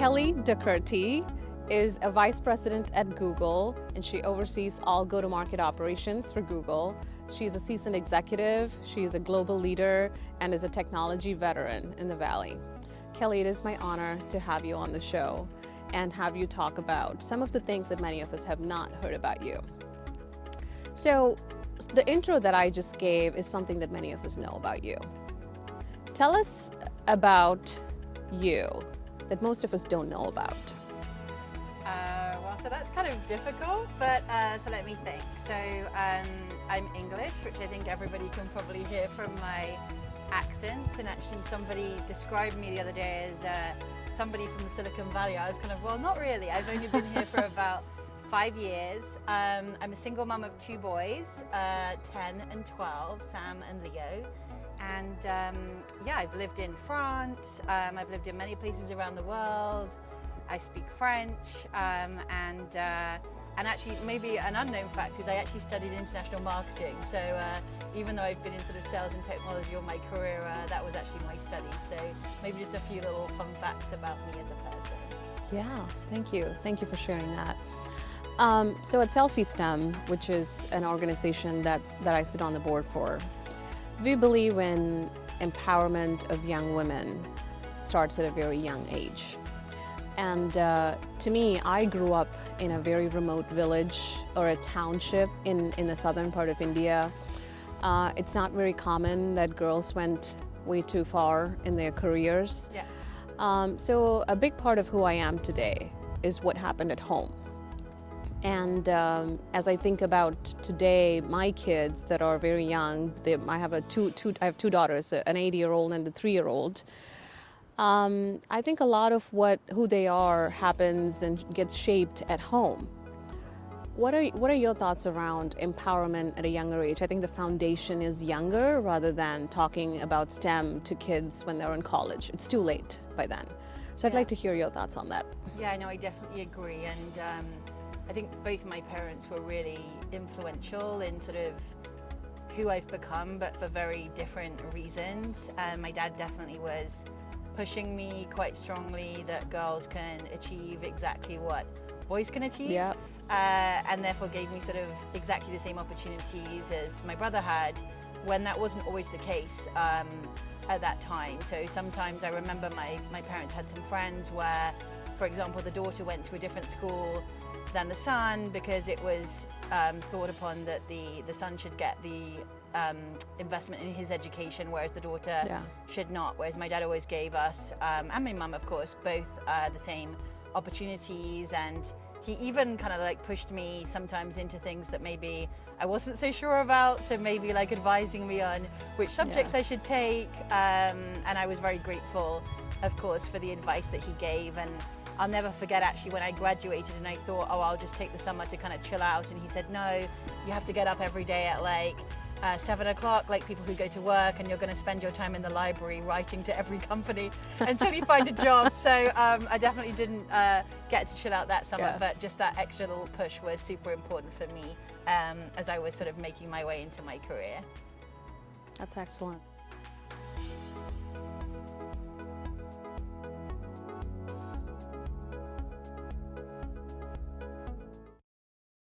Kelly Ducourty is a vice president at Google, and she oversees all go-to-market operations for Google. She's a seasoned executive, she is a global leader, and is a technology veteran in the Valley. Kelly, it is my honor to have you on the show and have you talk about some of the things that many of us have not heard about you. So, the intro that I just gave is something that many of us know about you. Tell us about you that most of us don't know about. Well, so that's kind of difficult, but so let me think. So I'm English, which I think everybody can probably hear from my accent. And actually somebody described me the other day as somebody from the Silicon Valley. I was kind of, well, not really. I've only been here for about 5 years. I'm a single mum of 2 boys, 10 and 12, Sam and Leo. And yeah, I've lived in France, I've lived in many places around the world. I speak French, and actually maybe an unknown fact is I actually studied international marketing. So even though I've been in sort of sales and technology all my career, that was actually my study. So maybe just a few little fun facts about me as a person. Yeah, thank you. Thank you for sharing that. So at SelfeSTEM, which is an organization that I sit on the board for, we believe in empowerment of young women starts at a very young age. And to me, I grew up in a very remote village or a township in the southern part of India. It's not very common that girls went way too far in their careers. Yeah. So a big part of who I am today is what happened at home. And as I think about today, my kids that are very young, I have 2 daughters, an 80-year-old and a 3-year-old. I think a lot of who they are happens and gets shaped at home. What are your thoughts around empowerment at a younger age? I think the foundation is younger rather than talking about STEM to kids when they're in college. It's too late by then. So I'd like to hear your thoughts on that. Yeah, no, I definitely agree. And I think both my parents were really influential in sort of who I've become, but for very different reasons. My dad definitely was pushing me quite strongly that girls can achieve exactly what boys can achieve. Yeah. And therefore gave me sort of exactly the same opportunities as my brother had, when that wasn't always the case at that time. So sometimes I remember my parents had some friends where, for example, the daughter went to a different school than the son because it was thought upon that the son should get the investment in his education, whereas the daughter should not. Whereas my dad always gave us, and my mum of course, both the same opportunities, and he even kind of like pushed me sometimes into things that maybe I wasn't so sure about, so maybe like advising me on which subjects I should take, and I was very grateful of course for the advice that he gave. And I'll never forget actually when I graduated and I thought, oh, I'll just take the summer to kind of chill out, and he said, no, you have to get up every day at like 7 o'clock like people who go to work, and you're going to spend your time in the library writing to every company until you find a job. So I definitely didn't get to chill out that summer, but just that extra little push was super important for me as I was sort of making my way into my career. That's excellent.